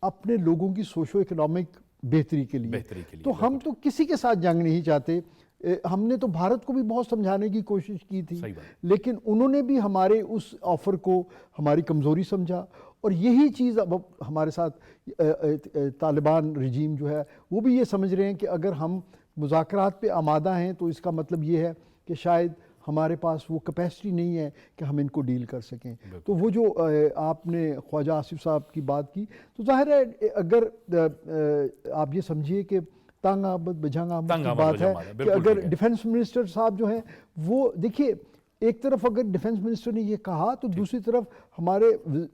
اپنے لوگوں کی سوشو اکنامک بہتری کے لیے. بہتری کے لیے، تو ہم تو کسی کے ساتھ جنگ نہیں چاہتے. ہم نے تو بھارت کو بھی بہت سمجھانے کی کوشش کی تھی, صحیح بات. لیکن انہوں نے بھی ہمارے اس آفر کو ہماری کمزوری سمجھا, اور یہی چیز اب ہمارے ساتھ طالبان رجیم جو ہے وہ بھی یہ سمجھ رہے ہیں کہ اگر ہم مذاکرات پہ آمادہ ہیں تو اس کا مطلب یہ ہے کہ شاید ہمارے پاس وہ کیپیسٹی نہیں ہے کہ ہم ان کو ڈیل کر سکیں. تو وہ جو آپ نے خواجہ آصف صاحب کی بات کی, تو ظاہر ہے اگر آپ یہ سمجھیے کہ تنگ آمد بجنگ آمد کی بات ہے کہ اگر ڈیفنس منسٹر صاحب جو ہیں وہ دیکھیے, ایک طرف اگر ڈیفنس منسٹر نے یہ کہا تو دوسری طرف ہمارے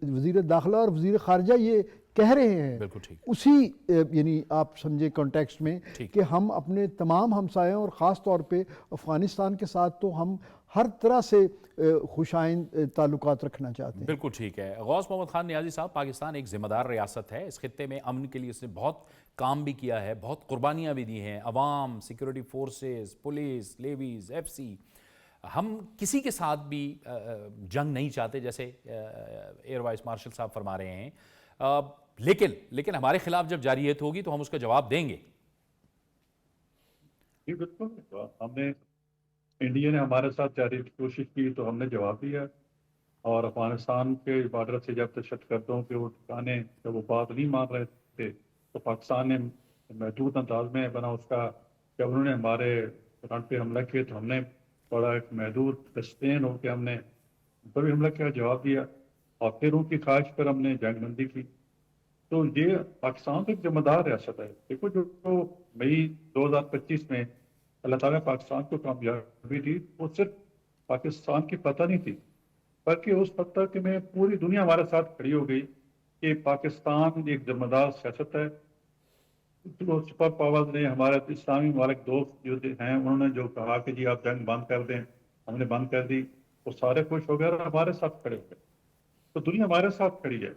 وزیر داخلہ اور وزیر خارجہ یہ کہہ رہے ہیں اسی یعنی آپ سمجھے کانٹیکسٹ میں کہ ہم اپنے تمام ہمسایوں اور خاص طور پہ افغانستان کے ساتھ تو ہم ہر طرح سے خوش آئند تعلقات رکھنا چاہتے ہیں. بالکل ٹھیک ہے. غوث محمد خان نیازی صاحب, پاکستان ایک ذمہ دار ریاست ہے. اس خطے میں امن کے لیے اس نے بہت کام بھی کیا ہے, بہت قربانیاں بھی دی ہیں, عوام, security forces, police, levies, F C. ہم کسی کے ساتھ بھی جنگ نہیں چاہتے جیسے ایئر وائس مارشل صاحب فرما رہے ہیں, لیکن ہمارے خلاف جب جارحیت ہوگی تو ہم اس کا جواب دیں گے. جی بالکل, ہم نے انڈیا نے ہمارے ساتھ جاری کوشش کی تو ہم نے جواب دیا, اور افغانستان کے بارڈر سے جب تشددوں کے وہ ٹھکانے جب وہ بات نہیں مان رہے تھے تو پاکستان نے محدود انداز میں بنا اس کا, جب انہوں نے ہمارے فرنٹ پہ حملہ کیا تو ہم نے بڑا ایک محدود سسٹین ہو کے ہم نے بڑی حملہ کیا, جواب دیا, اور پھر ان کی خواہش پر ہم نے جنگ بندی کی. تو یہ پاکستان ایک ذمہ دار ریاست ہے. دیکھو جو مئی 2025 میں اللہ تعالیٰ نے پاکستان کو کامیابی دی, وہ صرف پاکستان کی فتح نہیں تھی بلکہ اس فتح میں پوری دنیا ہمارے ساتھ کھڑی ہو گئی کہ پاکستان ایک ذمہ دار سیاست ہے. جو سپر پاورز نے, ہمارے اسلامی ممالک دوست جو ہیں, انہوں نے جو کہا کہ جی آپ جنگ بند کر دیں, ہم نے بند کر دی, وہ سارے خوش ہو گئے اور ہمارے ساتھ کھڑے ہو گئے. تو دنیا ہمارے ساتھ کھڑی ہے.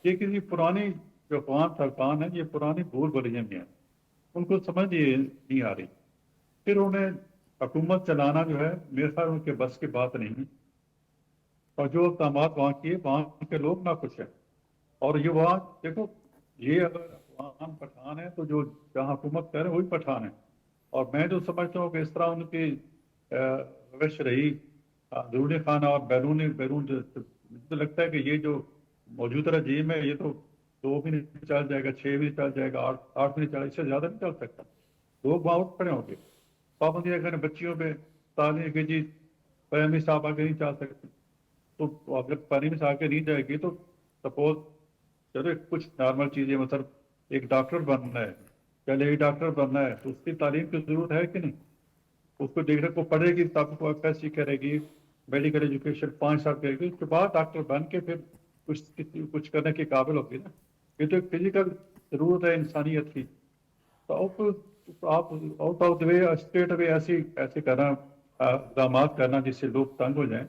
یہ کسی پرانی جو افغان طالبان ہیں یہ پرانی بھول بھلیاں بھی ہیں, ان کو سمجھ نہیں آ رہی. پھر انہیں حکومت چلانا جو ہے میرے خیال ان کے بس کی بات نہیں, اور جو اقدامات وہاں کیے وہاں کے لوگ ناخوش ہیں. اور یہ وہاں دیکھو, یہ اگر افغان پٹھان ہے تو جو جہاں حکومت کر رہے ہیں وہی پٹھان ہیں. اور میں جو سمجھتا ہوں کہ اس طرح ان کی روش رہی اندرونی خانہ اور بیرون مجھے لگتا ہے کہ یہ جو موجودہ رجیم ہے یہ تو 2 بھی نہیں چل جائے گا, 6 بھی نہیں چل جائے گا, 8 بھی نہیں چل, اس سے زیادہ نہیں چل سکتا. لوگ وہاں اٹھ کھڑے ہوں گے, پابندیاں کریں بچیوں پہ, تعلیم کے جی پرائمری صاحب آگے نہیں چل سکتے. تو اگر پرائمری صاحب آگے نہیں جائے گی تو سپوز چلو کچھ نارمل چیزیں, مطلب ایک ڈاکٹر بننا ہے, پہلے ایک ڈاکٹر بننا ہے تو اس کی تعلیم کی ضرورت ہے کہ نہیں. اس کو دیکھنے کو پڑھے گی, تب کو ایف ایس سی کرے گی, میڈیکل ایجوکیشن 5 سال کرے گی, اس کے بعد ڈاکٹر بن کے پھر کچھ کرنے کے قابل ہوگی نا. یہ تو ایک فزیکل ضرورت ہے انسانیت کی. تو آپ آؤٹ آف دا وے اسٹیٹ وے ایسے کرنا, اقدامات کرنا جس سے لوگ تنگ ہو جائیں.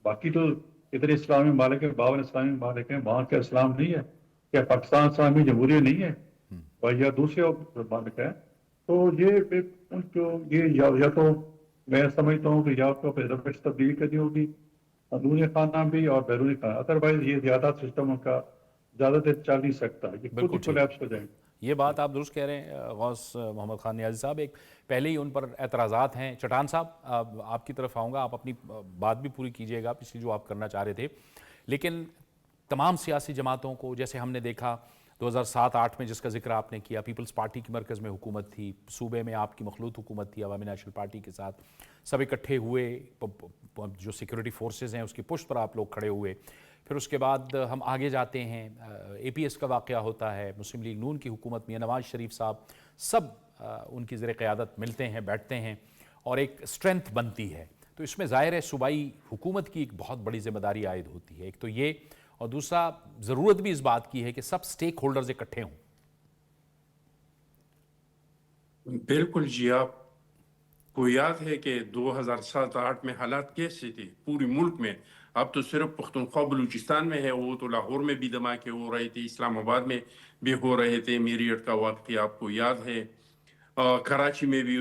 باقی تو ادھر اسلامی ممالک ہیں, 52 اسلامی ممالک ہیں, وہاں کا اسلام نہیں ہے. کیا پاکستان اسلامی جمہوریہ نہیں ہے یا دوسرے ممالک ہیں؟ تو یہ یا تو میں سمجھتا ہوں کہ یا تو روش تبدیل کرنی ہوگی اندرونی خانہ بھی اور بیرونی خانہ, ادروائز یہ زیادہ سسٹم کا زیادہ دیر چل نہیں سکتا, یہ خود ہی کولیپس ہو جائیں گے. یہ بات آپ درست کہہ رہے ہیں غوث محمد خان نیازی صاحب. ایک پہلے ہی ان پر اعتراضات ہیں. چٹان صاحب آپ کی طرف آؤں گا, آپ اپنی بات بھی پوری کیجئے گا پچھلی جو آپ کرنا چاہ رہے تھے. لیکن تمام سیاسی جماعتوں کو, جیسے ہم نے دیکھا 2007-8 میں جس کا ذکر آپ نے کیا, پیپلز پارٹی کی مرکز میں حکومت تھی, صوبے میں آپ کی مخلوط حکومت تھی عوامی نیشنل پارٹی کے ساتھ, سب اکٹھے ہوئے, جو سیکورٹی فورسز ہیں اس کی پشت پر آپ لوگ کھڑے ہوئے. پھر اس کے بعد ہم آگے جاتے ہیں, اے پی ایس کا واقعہ ہوتا ہے, مسلم لیگ نون کی حکومت میں نواز شریف صاحب سب ان کی زیر قیادت ملتے ہیں, بیٹھتے ہیں اور ایک اسٹرینتھ بنتی ہے. تو اس میں ظاہر ہے صوبائی حکومت کی ایک بہت بڑی ذمہ داری عائد ہوتی ہے. ایک تو یہ, اور دوسرا ضرورت بھی اس بات کی ہے کہ سب سٹیک ہولڈرز اکٹھے ہوں. بالکل جی, آپ کو یاد ہے کہ 2007-8 میں حالات کیسے تھے پوری ملک میں. اب تو صرف پختونخوا بلوچستان میں ہے, وہ تو لاہور میں بھی دھماکے ہو رہے تھے, اسلام آباد میں بھی ہو رہے تھے, میریٹ کا واقعہ آپ کو یاد ہے, کراچی میں بھی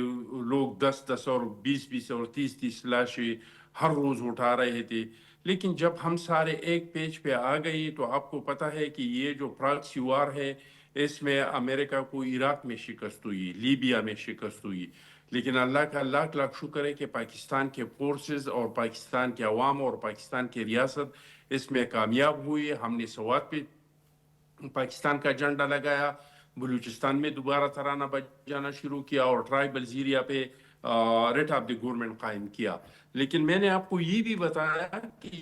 لوگ 10-10 اور 20-20 اور 30-30 لاشیں ہر روز اٹھا رہے تھے. لیکن جب ہم سارے ایک پیج پہ آ گئے تو آپ کو پتہ ہے کہ یہ جو پراکسی وار ہے اس میں امریکہ کو عراق میں شکست ہوئی، لیبیا میں شکست ہوئی، لیکن اللہ کا لاکھ لاکھ شکر ہے کہ پاکستان کے فورسز اور پاکستان کے عوام اور پاکستان کی ریاست اس میں کامیاب ہوئی۔ ہم نے سوات پہ پاکستان کا جھنڈا لگایا، بلوچستان میں دوبارہ ترانہ بجانا شروع کیا اور ٹرائبل ایریا پہ ریٹ آف دی گورنمنٹ قائم کیا۔ لیکن میں نے آپ کو یہ بھی بتایا کہ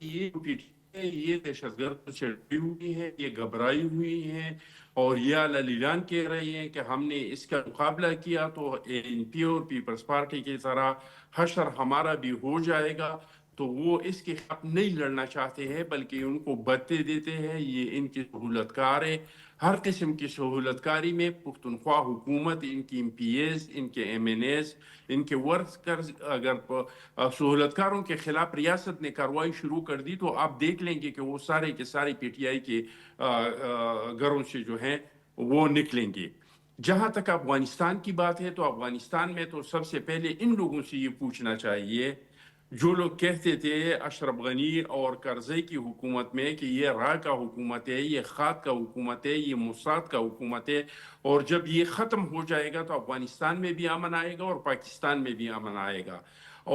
یہ دہشت گرد سے ڈری ہوئی ہے، یہ گھبرائی ہوئی ہیں اور یہ اعلان کہہ رہی ہیں کہ ہم نے اس کا مقابلہ کیا تو این پی اور پیپلز پارٹی کی طرح حشر ہمارا بھی ہو جائے گا۔ تو وہ اس کے خلاف نہیں لڑنا چاہتے ہیں بلکہ ان کو بتے دیتے ہیں۔ یہ ان کی سہولت کار ہے، ہر قسم کی سہولت کاری میں پختونخوا حکومت، ان کی ایم پی ایز، ان کے ایم این ایز، ان کے ورکرز اگر سہولت کاروں کے خلاف ریاست نے کارروائی شروع کر دی تو آپ دیکھ لیں گے کہ وہ سارے کے سارے پی ٹی آئی کے گھروں سے جو ہیں وہ نکلیں گے۔ جہاں تک افغانستان کی بات ہے تو افغانستان میں تو سب سے پہلے ان لوگوں سے یہ پوچھنا چاہیے جو لوگ کہتے تھے اشرف غنی اور کرزئی کی حکومت میں کہ یہ راہ کا حکومت ہے، یہ خاد کا حکومت ہے، یہ موساد کا حکومت ہے، اور جب یہ ختم ہو جائے گا تو افغانستان میں بھی امن آئے گا اور پاکستان میں بھی امن آئے گا۔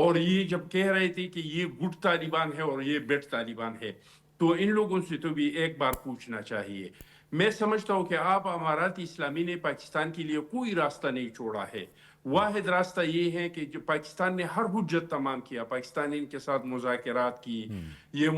اور یہ جب کہہ رہے تھے کہ یہ گڈ طالبان ہے اور یہ بیڈ طالبان ہے تو ان لوگوں سے تو بھی ایک بار پوچھنا چاہیے۔ میں سمجھتا ہوں کہ آپ امارات اسلامی نے پاکستان کے لیے کوئی راستہ نہیں چھوڑا ہے۔ واحد راستہ یہ ہے کہ جو پاکستان نے ہر حجت تمام کیا، پاکستان نے ان کے ساتھ مذاکرات کی، یہ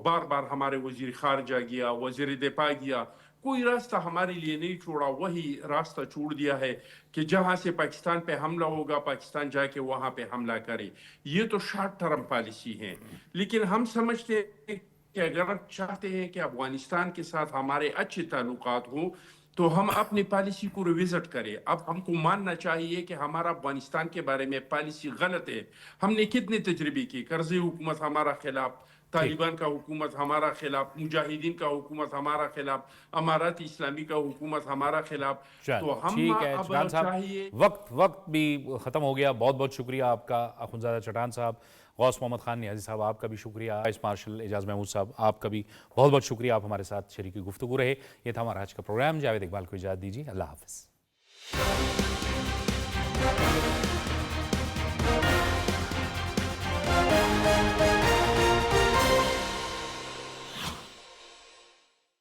بار بار ہمارے وزیر خارجہ گیا، وزیر دفاع گیا، کوئی راستہ ہمارے لیے نہیں چھوڑا۔ وہی راستہ چھوڑ دیا ہے کہ جہاں سے پاکستان پہ حملہ ہوگا پاکستان جا کے وہاں پہ حملہ کرے۔ یہ تو شارٹ ٹرم پالیسی ہے، لیکن ہم سمجھتے ہیں کہ اگر ہم چاہتے ہیں کہ افغانستان کے ساتھ ہمارے اچھے تعلقات ہوں تو ہم اپنی پالیسی کو ریوزٹ کریں۔ اب ہم کو ماننا چاہیے کہ ہمارا افغانستان کے بارے میں پالیسی غلط ہے۔ ہم نے کتنے تجربے کی، کرزئی حکومت ہمارا خلاف، طالبان کا حکومت ہمارا خلاف، مجاہدین کا حکومت ہمارا خلاف، امارات اسلامی کا حکومت ہمارا خلاف۔ تو ہم ٹھیک ہے اب چٹان صاحب، چاہیے وقت بھی ختم ہو گیا۔ بہت بہت شکریہ آپ کا اخونزادہ چٹان صاحب، غوث محمد خان نیازی صاحب آپ کا بھی شکریہ، وائس مارشل اعجاز محمود صاحب آپ کا بھی بہت بہت شکریہ، آپ ہمارے ساتھ شریک گفتگو رہے۔ یہ تھا ہمارا آج کا پروگرام۔ جاوید اقبال کو اجازت دیجیے، اللہ حافظ۔